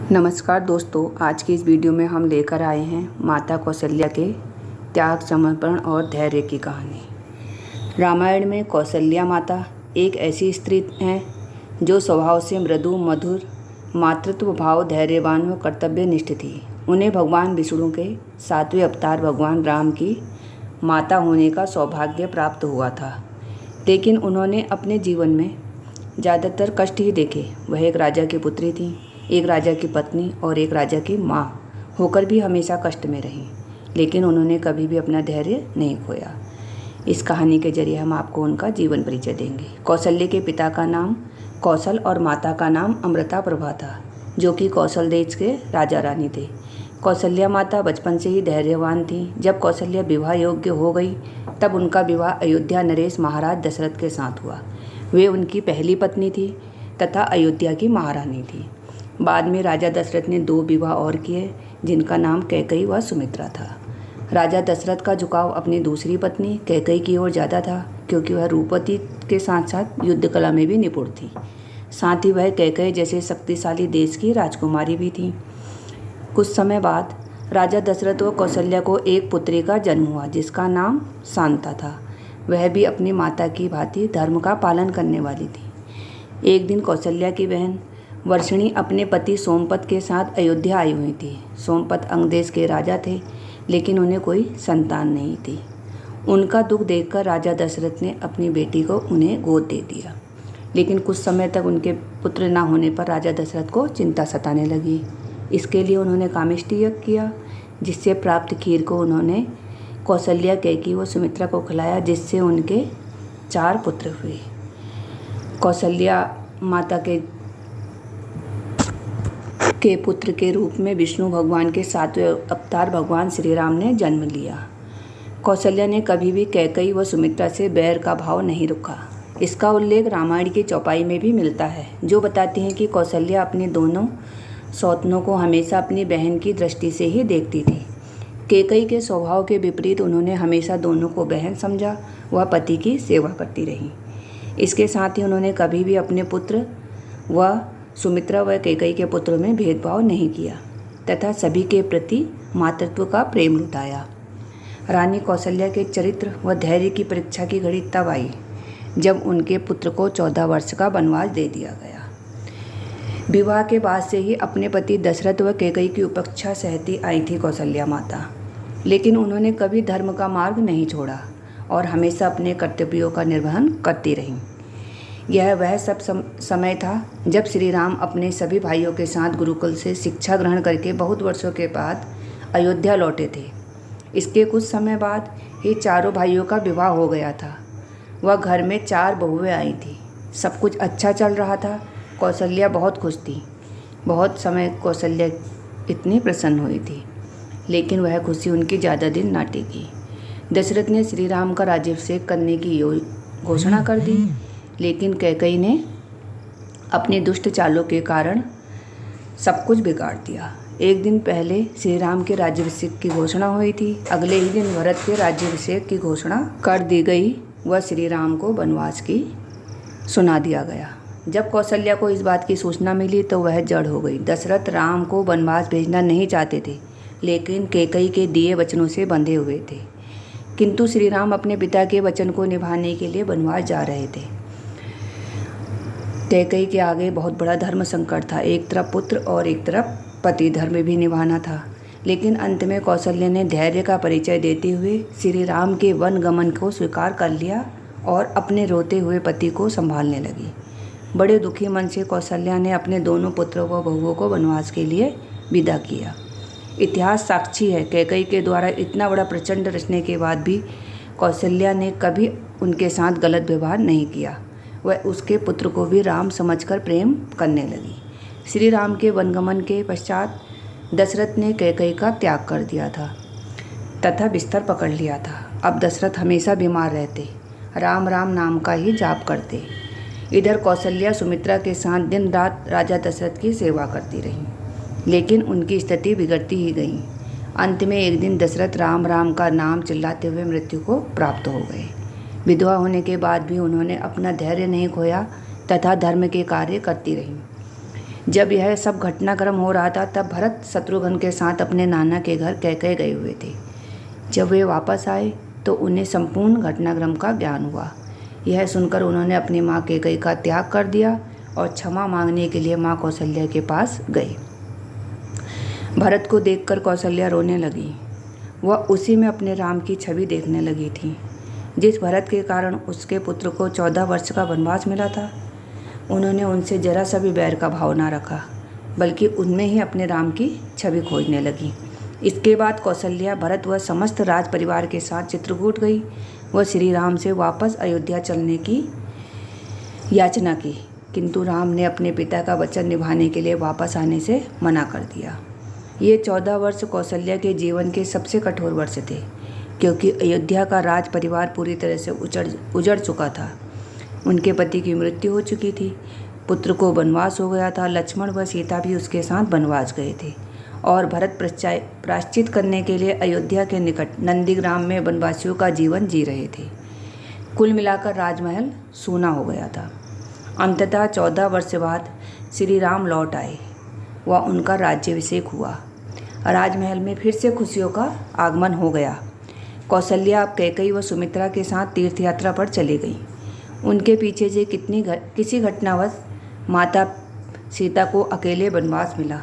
नमस्कार दोस्तों, आज की इस वीडियो में हम लेकर आए हैं माता कौशल्या के त्याग, समर्पण और धैर्य की कहानी। रामायण में कौशल्या माता एक ऐसी स्त्री हैं जो स्वभाव से मृदु, मधुर, मातृत्व भाव, धैर्यवान व कर्तव्यनिष्ठ थी। उन्हें भगवान विष्णु के 7वें अवतार भगवान राम की माता होने का सौभाग्य प्राप्त हुआ था, लेकिन उन्होंने अपने जीवन में ज़्यादातर कष्ट ही देखे। वह एक राजा की पुत्री थी, एक राजा की पत्नी और एक राजा की माँ होकर भी हमेशा कष्ट में रहीं, लेकिन उन्होंने कभी भी अपना धैर्य नहीं खोया। इस कहानी के जरिए हम आपको उनका जीवन परिचय देंगे। कौशल्य के पिता का नाम कौशल और माता का नाम अमृता प्रभा था, जो कि कौशल देश के राजा रानी थे। कौशल्या माता बचपन से ही धैर्यवान थी। जब कौशल्या विवाह योग्य हो गई, तब उनका विवाह अयोध्या नरेश महाराज दशरथ के साथ हुआ। वे उनकी पहली पत्नी थी तथा अयोध्या की महारानी थी। बाद में राजा दशरथ ने 2 विवाह और किए, जिनका नाम कैकेयी व सुमित्रा था। राजा दशरथ का झुकाव अपनी दूसरी पत्नी कैकेयी की ओर ज़्यादा था, क्योंकि वह रूपवती के साथ साथ युद्ध कला में भी निपुण थी। साथ ही वह कैकेयी जैसे शक्तिशाली देश की राजकुमारी भी थी। कुछ समय बाद राजा दशरथ व कौशल्या को एक पुत्री का जन्म हुआ, जिसका नाम शांता था। वह भी अपनी माता की भांति धर्म का पालन करने वाली थी। एक दिन कौशल्या की बहन वर्षिणी अपने पति सोमपत के साथ अयोध्या आई हुई थी। सोमपत अंग देश के राजा थे, लेकिन उन्हें कोई संतान नहीं थी। उनका दुख देखकर राजा दशरथ ने अपनी बेटी को उन्हें गोद दे दिया, लेकिन कुछ समय तक उनके पुत्र न होने पर राजा दशरथ को चिंता सताने लगी। इसके लिए उन्होंने कामिष्टि यज्ञ किया, जिससे प्राप्त खीर को उन्होंने कौशल्या, कैकेयी व सुमित्रा को खिलाया, जिससे उनके 4 पुत्र हुए। कौशल्या माता के पुत्र के रूप में विष्णु भगवान के 7वें अवतार भगवान श्री राम ने जन्म लिया। कौशल्या ने कभी भी कैकेयी व सुमित्रा से बैर का भाव नहीं रखा। इसका उल्लेख रामायण की चौपाई में भी मिलता है, जो बताती है कि कौशल्या अपनी दोनों सौतनों को हमेशा अपनी बहन की दृष्टि से ही देखती थी। कैकेयी के स्वभाव के विपरीत उन्होंने हमेशा दोनों को बहन समझा, वह पति की सेवा करती रही। इसके साथ ही उन्होंने कभी भी अपने पुत्र व सुमित्रा व कैकेयी के पुत्रों में भेदभाव नहीं किया तथा सभी के प्रति मातृत्व का प्रेम लुटाया। रानी कौशल्या के चरित्र व धैर्य की परीक्षा की घड़ी तब आई जब उनके पुत्र को 14 वर्ष का वनवास दे दिया गया। विवाह के बाद से ही अपने पति दशरथ व कैकेयी की उपेक्षा सहती आई थी कौशल्या माता, लेकिन उन्होंने कभी धर्म का मार्ग नहीं छोड़ा और हमेशा अपने कर्तव्यों का निर्वहन करती रहीं। यह वह सब समय था जब श्री राम अपने सभी भाइयों के साथ गुरुकुल से शिक्षा ग्रहण करके बहुत वर्षों के बाद अयोध्या लौटे थे। इसके कुछ समय बाद ही चारों भाइयों का विवाह हो गया था। वह घर में 4 बहुएं आई थी। सब कुछ अच्छा चल रहा था। कौशल्या बहुत खुश थी। बहुत समय कौशल्या इतनी प्रसन्न हुई थी, लेकिन वह खुशी उनकी ज़्यादा दिन ना टिकी। दशरथ ने श्री राम का राज्याभिषेक करने की घोषणा कर दी, लेकिन कैकेयी ने अपने दुष्ट चालों के कारण सब कुछ बिगाड़ दिया। एक दिन पहले श्री राम के राज्याभिषेक की घोषणा हुई थी। अगले ही दिन भरत के राज्याभिषेक की घोषणा कर दी गई व श्री राम को वनवास की सुना दिया गया। जब कौशल्या को इस बात की सूचना मिली तो वह जड़ हो गई। दशरथ राम को वनवास भेजना नहीं चाहते थे, लेकिन कैकेयी के दिए वचनों से बंधे हुए थे। किंतु श्री राम अपने पिता के वचन को निभाने के लिए वनवास जा रहे थे। कैकेयी के आगे बहुत बड़ा धर्म संकट था। एक तरफ पुत्र और एक तरफ पति धर्म भी निभाना था, लेकिन अंत में कौशल्या ने धैर्य का परिचय देते हुए श्री राम के वन गमन को स्वीकार कर लिया और अपने रोते हुए पति को संभालने लगी। बड़े दुखी मन से कौशल्या ने अपने दोनों पुत्रों व बहुओं को वनवास के लिए विदा किया। इतिहास साक्षी है, कैकेयी के द्वारा इतना बड़ा प्रचंड रचने के बाद भी कौशल्या ने कभी उनके साथ गलत व्यवहार नहीं किया। वह उसके पुत्र को भी राम समझकर प्रेम करने लगी। श्री राम के वनगमन के पश्चात दशरथ ने कैकेयी का त्याग कर दिया था तथा बिस्तर पकड़ लिया था। अब दशरथ हमेशा बीमार रहते, राम राम नाम का ही जाप करते। इधर कौशल्या सुमित्रा के साथ दिन रात राजा दशरथ की सेवा करती रहीं, लेकिन उनकी स्थिति बिगड़ती ही गई। अंत में एक दिन दशरथ राम राम का नाम चिल्लाते हुए मृत्यु को प्राप्त हो गए। विधवा होने के बाद भी उन्होंने अपना धैर्य नहीं खोया तथा धर्म के कार्य करती रहीं। जब यह सब घटनाक्रम हो रहा था तब भरत शत्रुघ्न के साथ अपने नाना के घर कैकेयी गए हुए थे। जब वे वापस आए तो उन्हें संपूर्ण घटनाक्रम का ज्ञान हुआ। यह सुनकर उन्होंने अपनी माँ कैकेयी का त्याग कर दिया और क्षमा मांगने के लिए माँ कौशल्या के पास गए। भरत को देखकर कौशल्या रोने लगी। वह उसी में अपने राम की छवि देखने लगी थी, जिस भरत के कारण उसके पुत्र को 14 वर्ष का वनवास मिला था। उन्होंने उनसे जरा सा भी बैर का भाव ना रखा, बल्कि उनमें ही अपने राम की छवि खोजने लगी। इसके बाद कौशल्या भरत व समस्त राज परिवार के साथ चित्रकूट गई। वह श्री राम से वापस अयोध्या चलने की याचना की, किंतु राम ने अपने पिता का वचन निभाने के लिए वापस आने से मना कर दिया। ये 14 वर्ष कौशल्या के जीवन के सबसे कठोर वर्ष थे, क्योंकि अयोध्या का राज परिवार पूरी तरह से उजड़ चुका था। उनके पति की मृत्यु हो चुकी थी, पुत्र को वनवास हो गया था, लक्ष्मण व सीता भी उसके साथ वनवास गए थे और भरत प्रायश्चित करने के लिए अयोध्या के निकट नंदीग्राम में वनवासियों का जीवन जी रहे थे। कुल मिलाकर राजमहल सूना हो गया था। अंततः 14 वर्ष बाद श्री राम लौट आए व उनका राज्याभिषेक हुआ। राजमहल में फिर से खुशियों का आगमन हो गया। कौशल्या अब कैकेयी व सुमित्रा के साथ तीर्थ यात्रा पर चली गई। उनके पीछे से किसी घटनावश माता सीता को अकेले वनवास मिला।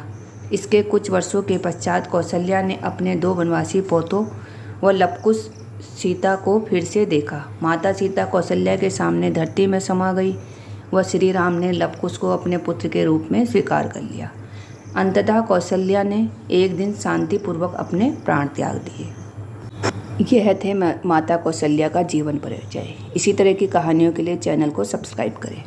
इसके कुछ वर्षों के पश्चात कौशल्या ने अपने 2 वनवासी पोतों व लवकुश सीता को फिर से देखा। माता सीता कौशल्या के सामने धरती में समा गई व श्री राम ने लवकुश को अपने पुत्र के रूप में स्वीकार कर लिया। अंततः कौशल्या ने एक दिन शांतिपूर्वक अपने प्राण त्याग दिए। यह थे माता कौशल्या का जीवन परिचय। इसी तरह की कहानियों के लिए चैनल को सब्सक्राइब करें।